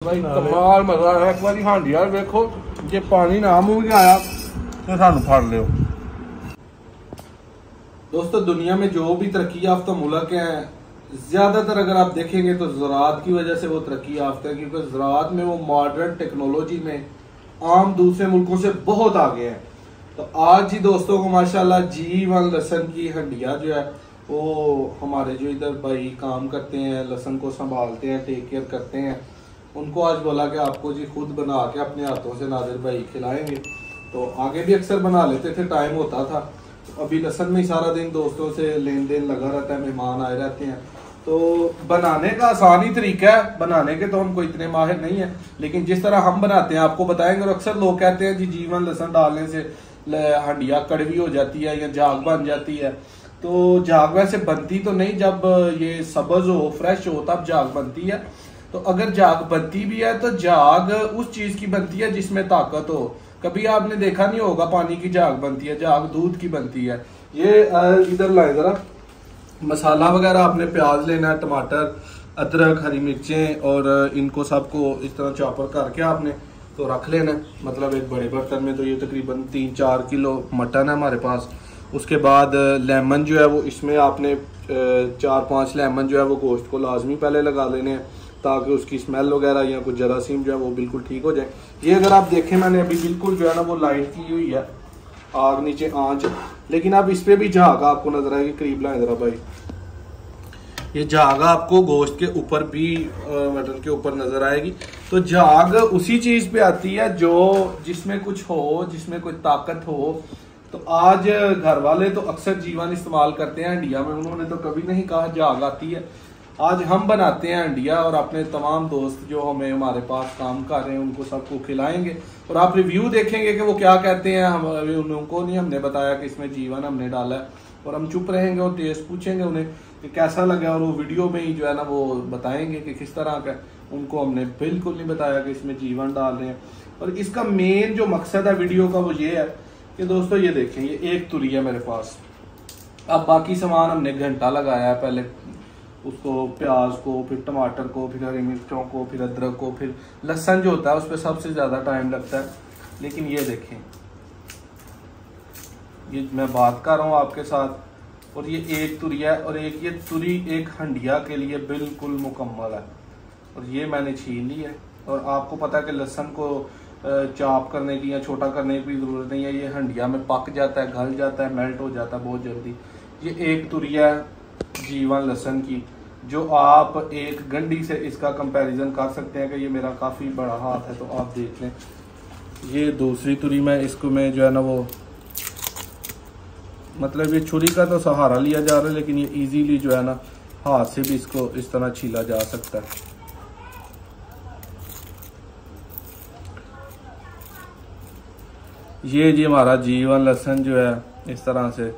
भाई कमाल मजा है। एक बार हाँ यार देखो जे पानी ना मुंह में आया तो सानू फड़ लियो। दोस्तों दुनिया में जो भी तरक्की याफ्ता मुल्क हैं ज्यादातर अगर आप देखेंगे तो ज़राअत की वजह से वो तरक्की याफ्ता है, क्योंकि ज़राअत में वो मॉडर्न टेक्नोलॉजी में आम दूसरे मुल्कों से बहुत आगे है। तो आज ही दोस्तों को माशाल्लाह G1 लहसन की हंडिया जो है वो हमारे जो इधर भाई काम करते हैं, लहसन को संभालते हैं, टेक केयर करते हैं, उनको आज बोला कि आपको जी खुद बना के अपने हाथों से नादिर भाई खिलाएंगे। तो आगे भी अक्सर बना लेते थे, टाइम होता था। तो अभी लहसन में सारा दिन दोस्तों से लेन देन लगा रहता है, मेहमान आए रहते हैं। तो बनाने का आसान ही तरीका है, बनाने के तो हम कोई इतने माहिर नहीं है, लेकिन जिस तरह हम बनाते हैं आपको बताएंगे। और अक्सर लोग कहते हैं जी G1 लहसन डालने से हंडिया कड़वी हो जाती है या झाग बन जाती है। तो झाग वैसे बनती तो नहीं, जब ये सब्ज हो फ्रेश हो तब झाग बनती है। तो अगर झाग बनती भी है तो झाग उस चीज की बनती है जिसमें ताकत हो। कभी आपने देखा नहीं होगा पानी की झाग बनती है, झाग दूध की बनती है। ये इधर लाए जरा मसाला वगैरह, आपने प्याज लेना है, टमाटर, अदरक, हरी मिर्चें, और इनको सबको इस तरह चॉपर करके आपने तो रख लेना है। मतलब एक बड़े बर्तन में। तो ये तकरीबन 3-4 किलो मटन है हमारे पास। उसके बाद लेमन जो है वो इसमें आपने 4-5 लेमन जो है वो गोश्त को लाजमी पहले लगा लेने हैं, ताकि उसकी स्मेल वगैरह या कुछ जरासीम जो है वो बिल्कुल ठीक हो जाए। ये अगर आप देखें मैंने अभी बिल्कुल जो है ना वो लाइट की हुई है आग, नीचे आंच, लेकिन अब इस पे भी झाग आपको नजर आएगी। करीब लाए जरा भाई, ये झाग आपको गोश्त के ऊपर भी मटन के ऊपर नजर आएगी। तो झाग उसी चीज पे आती है जो जिसमें कुछ हो, जिसमें कोई ताकत हो। तो आज घर वाले तो अक्सर G1 इस्तेमाल करते हैं इंडिया में, उन्होंने तो कभी नहीं कहा झाग आती है। आज हम बनाते हैं इंडिया, और अपने तमाम दोस्त जो हमें हमारे पास काम कर रहे हैं उनको सबको खिलाएंगे। और आप रिव्यू देखेंगे कि वो क्या कहते हैं। हम उनको नहीं हमने बताया कि इसमें G1 हमने डाला है, और हम चुप रहेंगे और टेस्ट पूछेंगे उन्हें कि कैसा लगा, और वो वीडियो में ही जो है ना वो बताएंगे कि किस तरह का। उनको हमने बिल्कुल नहीं बताया कि इसमें G1 डाल रहे हैं। और इसका मेन जो मकसद है वीडियो का वो ये है कि दोस्तों ये देखें, ये एक तुरी है मेरे पास। अब बाकी सामान हमने घंटा लगाया है, पहले उसको प्याज को, फिर टमाटर को, फिर हरी मिर्चों को, फिर अदरक को, फिर लहसुन जो होता है उस पर सबसे ज़्यादा टाइम लगता है। लेकिन ये देखें, ये मैं बात कर रहा हूँ आपके साथ, और ये एक तुरी है, और एक ये तुरी एक हंडिया के लिए बिल्कुल मुकम्मल है। और ये मैंने छील ली है। और आपको पता है कि लहसुन को चॉप करने की या छोटा करने की ज़रूरत नहीं है, ये हंडिया में पक जाता है, गल जाता है, मेल्ट हो जाता है बहुत जल्दी। ये एक तुरी है G1 लहसन की, जो आप एक गंडी से इसका कंपैरिजन कर सकते हैं कि ये मेरा काफ़ी बड़ा हाथ है। तो आप देख लें, ये दूसरी तुरी में इसको मैं जो है ना वो, मतलब ये छुरी का तो सहारा लिया जा रहा है, लेकिन ये इजीली जो है ना हाथ से भी इसको इस तरह छीला जा सकता है। ये जी हमारा G1 लहसन जो है इस तरह से,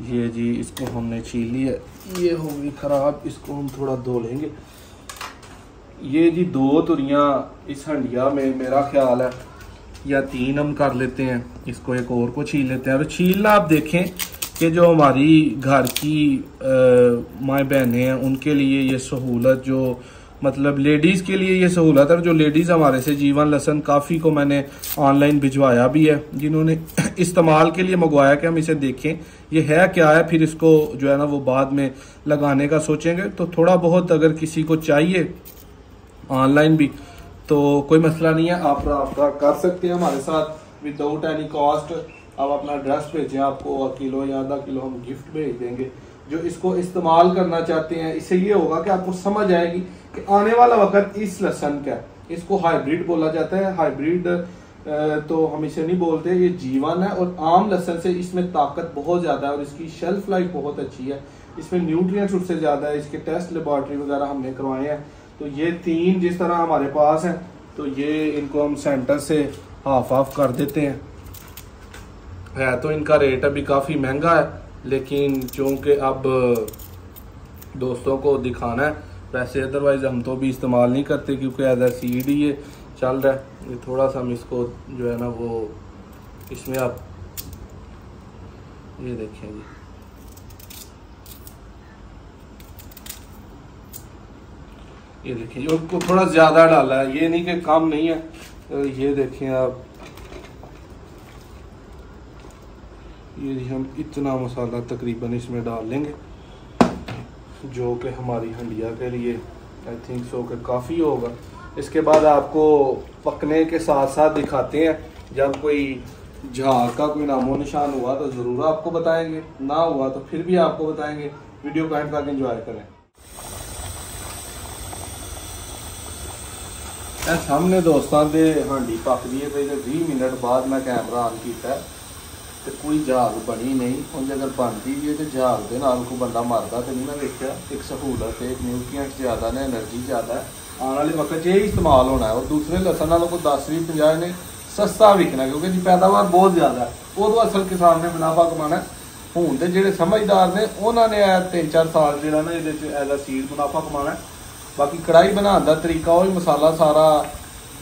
ये जी इसको हमने छील लिया। ये हो गई खराब, इसको हम थोड़ा धो लेंगे। ये जी 2 तुरियां इस हंडिया में मेरा ख्याल है, या 3 हम कर लेते हैं। इसको एक और को छील लेते हैं। और छीलना आप देखें कि जो हमारी घर की माँ बहनें हैं उनके लिए ये सहूलत, जो मतलब लेडीज़ के लिए ये सहूलत है। जो लेडीज़ हमारे से G1 लहसन काफ़ी को मैंने ऑनलाइन भिजवाया भी है, जिन्होंने इस्तेमाल के लिए मंगवाया कि हम इसे देखें ये है क्या है, फिर इसको जो है ना वो बाद में लगाने का सोचेंगे। तो थोड़ा बहुत अगर किसी को चाहिए ऑनलाइन भी तो कोई मसला नहीं है, आप रब्ता कर सकते हैं हमारे साथ विदाउट एनी कॉस्ट। आप अपना एड्रेस भेजें, आपको किलो या आधा किलो हम गिफ्ट भेज देंगे। जो इसको इस्तेमाल करना चाहते हैं, इससे ये होगा कि आपको समझ आएगी कि आने वाला वक्त इस लहसन का, इसको हाइब्रिड बोला जाता है। हाइब्रिड तो हम इसे नहीं बोलते, ये G1 है। और आम लहसन से इसमें ताकत बहुत ज़्यादा है और इसकी शेल्फ लाइफ बहुत अच्छी है। इसमें न्यूट्रिएंट्स उससे ज़्यादा है। इसके टेस्ट लेबॉर्ट्री वगैरह हमने करवाए हैं। तो ये 3 जिस तरह हमारे पास हैं, तो ये इनको हम सेंटर से हाफ हाफ कर देते हैं। है तो इनका रेट अभी काफ़ी महंगा है, लेकिन चूँकि अब दोस्तों को दिखाना है, वैसे अदरवाइज हम तो भी इस्तेमाल नहीं करते, क्योंकि एज ए सीड ही ये चल रहा है। ये थोड़ा सा हम इसको जो है ना वो इसमें आप ये देखें जी, ये देखिए उसको थोड़ा ज़्यादा डाला है, ये नहीं कि कम नहीं है। तो ये देखें आप, ये हम इतना मसाला तकरीबन इसमें डाल लेंगे जो कि हमारी हंडिया के लिए आई थिंक सो कि काफ़ी होगा। इसके बाद आपको पकने के साथ साथ दिखाते हैं, जब कोई झाग का कोई नामो निशान हुआ तो ज़रूर आपको बताएंगे, ना हुआ तो फिर भी आपको बताएंगे। वीडियो को एंड तक एंजॉय करें। सामने दोस्तों के हांडी पक गई है, 20 मिनट बाद मैं कैमरा ऑन किया तो कोई झाग बनी नहीं। उन्हें अगर बनती भी है तो झाग के नाल कोई बंदा मरदा तो नहीं मैं देखा। एक सहूलत है, एक न्यूट्रिएंट्स ज़्यादा ने, एनर्जी ज़्यादा है, आने वाले वक्त ये इस्तेमाल होना है। और दूसरे लसन वालों को 10-20-50 ने सस्ता विकना, क्योंकि जी पैदावार बहुत ज़्यादा है। वो तो असल किसान ने मुनाफा कमाना है। हूँ तो जो समझदार ने उन्होंने 3-4 साल जो ना ये एज अ सीड मुनाफा कमाना है। बाकी कढ़ाई बनाने का तरीका वही मसाला सारा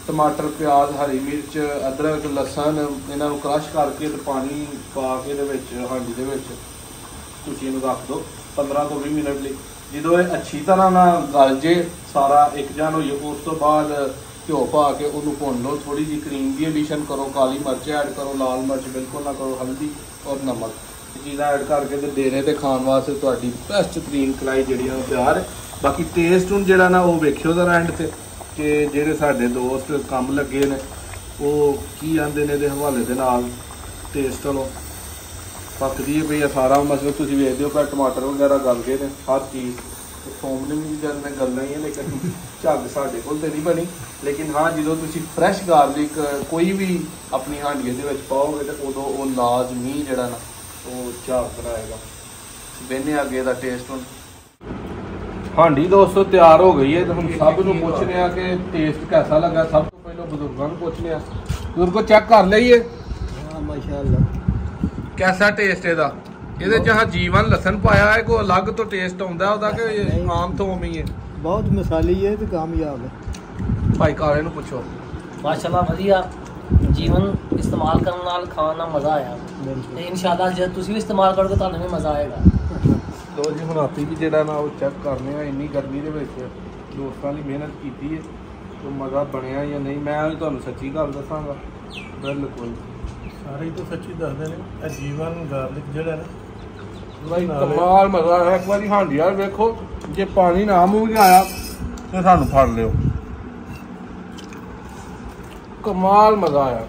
टमाटर, प्याज, हरी मिर्च, अदरक, लसन इन्हों क्रश करके तो पानी पा के हांडी के कुछ रख दो 15 तो 20 मिनट लिए। जो ये अच्छी तरह ना गल जे सारा एक जन हो, उस तो बाद घ्यो पा के उन्होंने भुन लो। थोड़ी जी क्रीम की एडिशन करो, काली मिर्च ऐड करो, लाल मिर्च बिल्कुल ना करो, हल्दी और नमक चीज़ा ऐड करके तो देने तो खाने वास्ते थोड़ी बेस्ट तरीन कढ़ाई जी तैयार है। बाकी टेस्ट हूँ जरा ना वो वेख्यो जरा एंड से कि जेडे साडे दोस्त काम लगे ने वो की आंदे ने हवाले के नाल टेस्ट चलो पकदी है पई सारा। मतलब तुम वेखते हो पर टमाटर वगैरह गल गए ने, हर चीज़ फोमलिंग भी जल्द गलना ही है, लेकिन झग साडे कोल तो नहीं बनी। लेकिन हाँ जो तुम फ्रैश गार्लिक कोई भी अपनी हांडिये के पाओगे तो उदों वो लाजमी जरा ना वो झाग बनाएगा। बहने आगे का टेस्ट हूँ हांडी दोस्तों तैयार हो गई है। तो हम सब को पूछने कि टेस्ट कैसा लगा। सब तो पहले बुजुर्गों को पूछने, बुजुर्गों चेक कर लीए माशाअल्लाह कैसा टेस्ट है। ये जहाँ जीवन लसन पाया है कोई अलग तो टेस्ट आता है कि आम तो उमी है? बहुत मिसाली है तो कामयाब है। भाई काले नूं पुछो। माशाअल्लाह वधिया जीवन इस्तेमाल करने नाल खाना मज़ा आया ते इंशाअल्लाह जब तुसीं भी इस्तेमाल करोगे तो भी मज़ा आएगा। तो जी हम आपी भी जो ना वो चेक करने इन्नी गर्मी के दोस्तों की मेहनत की है तो मज़ा बनया या नहीं। मैं तो सच्ची गल दसांगा, बिल्कुल सारे तो सच्ची दसते हैं। जीवन गार्लिक जो ना भाई कमाल मज़ा है। एक बार हांडी यार देखो, जे पानी ना मूँह आया तो सानू फड़ लियो, कमाल मज़ा आया।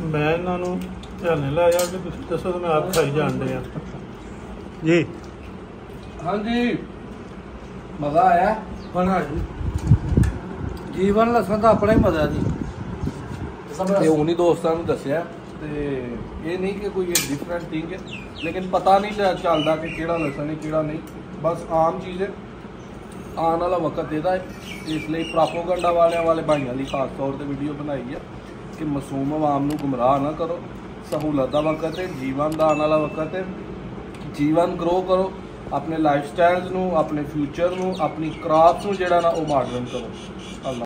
मैं इन्हों ध्यान लाया कि तुम दसो तो मैं आप खाई जाते हैं जी। हाँ जी मज़ा आया बना जी। जीवन लसन का अपना ही मज़ा जी। ते उन्हीं दोस्तों ने दसिया ते ये नहीं कि कोई डिफरेंट थिंग है, लेकिन पता नहीं चलता कि केड़ा लसन है केड़ा नहीं। बस आम चीज़ है, आने वाला वक्त यदा है, इसलिए प्रोपोगंडा वाले भाइयों की खास तौर पर वीडियो बनाई है कि मासूम आवाम को गुमराह ना करो। सहूलत का वक्त है, जीवन का आने वाला वक्त है, जीवन ग्रो करो, अपने लाइफ स्टाइल्स नू, अपने फ्यूचर नू, अपनी क्राफ्ट नू जेड़ा ना वो मॉडर्न करो। अल्लाह।